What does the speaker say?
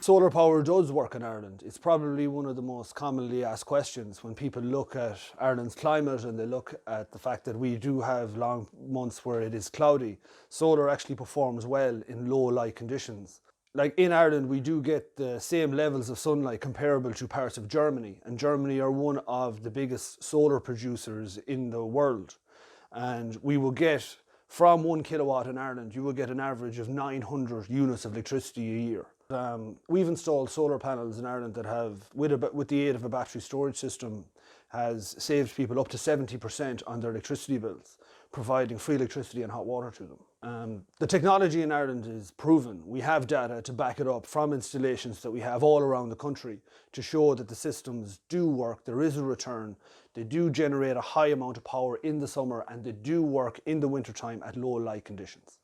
solar power does work in Ireland. It's probably one of the most commonly asked questions when people look at Ireland's climate and they look at the fact that we do have long months where it is cloudy. Solar actually performs well in low light conditions. Like in Ireland, we do get the same levels of sunlight comparable to parts of Germany, and Germany are one of the biggest solar producers in the world. And we will get, from 1 kilowatt in Ireland, you will get an average of 900 units of electricity a year. We've installed solar panels in Ireland that have, with the aid of a battery storage system, has saved people up to 70% on their electricity bills, providing free electricity and hot water to them. The technology in Ireland is proven. We have data to back it up from installations that we have all around the country to show that the systems do work, there is a return, they do generate a high amount of power in the summer, and they do work in the wintertime at low light conditions.